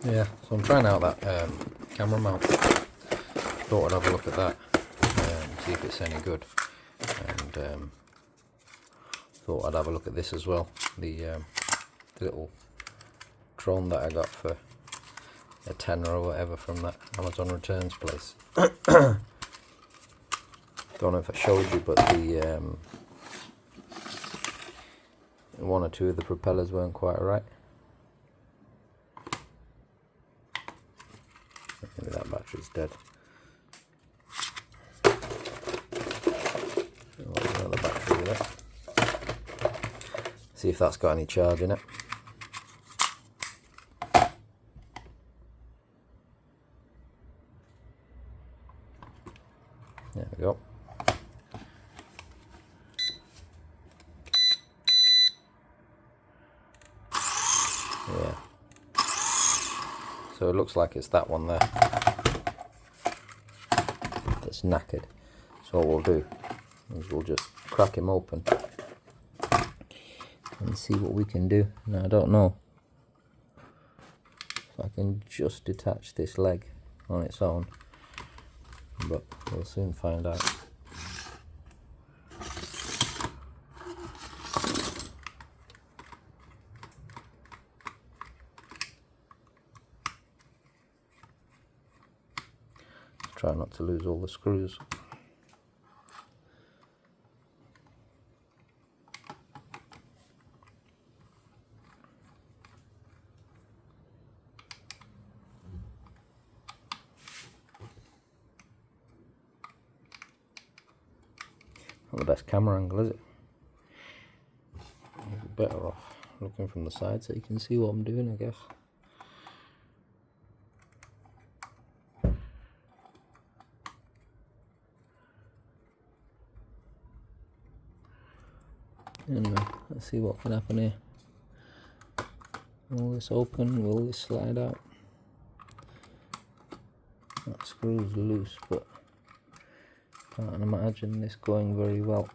Yeah, so I'm trying out that camera mount. Thought I'd have a look at that and see if it's any good. And thought I'd have a look at this as well. The little drone that I got for a tenner or whatever from that Amazon returns place. Don't know if I showed you, but the one or two of the propellers weren't quite right. Maybe that battery's dead. Another battery with it. See if that's got any charge in it. There we go. Yeah. So it looks like it's that one there that's knackered. So what we'll do is we'll just crack him open and see what we can do. Now I don't know if I can just detach this leg on its own, but we'll soon find out. Try not to lose all the screws. Not the best camera angle, is it? You'd be better off looking from the side so you can see what I'm doing, I guess. Anyway, let's see what can happen here. Will this open? Will this slide out? That screw's loose, but can't imagine this going very well.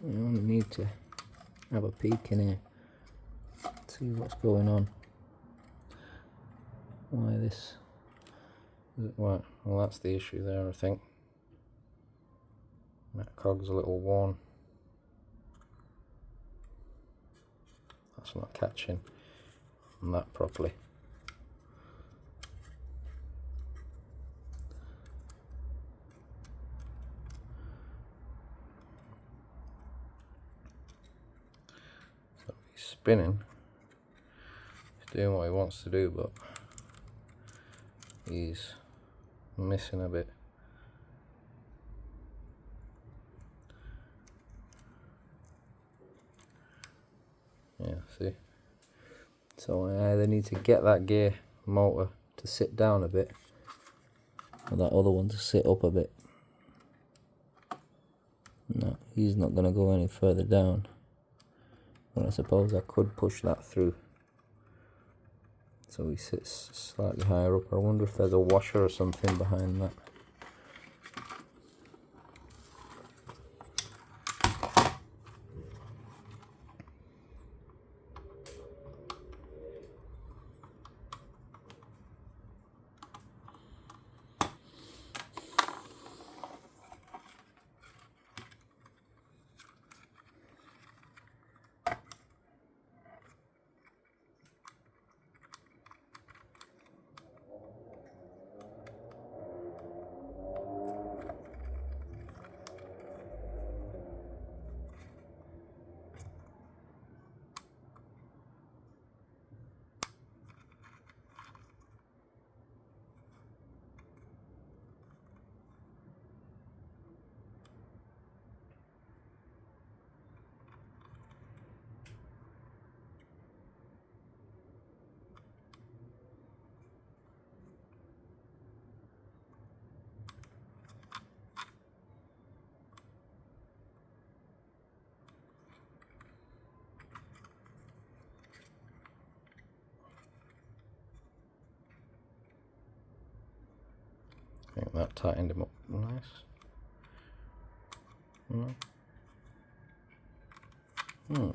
I only need to have a peek in here, see what's going on. Why this? Well, that's the issue there, I think. That cog's a little worn. That's not catching on that properly. So he's spinning. He's doing what he wants to do, but he's missing a bit. Yeah, see? So I either need to get that gear motor to sit down a bit, or that other one to sit up a bit. No, he's not going to go any further down. But I suppose I could push that through so he sits slightly higher up. I wonder if there's a washer or something behind that. think that tightened him up nice. Hmm.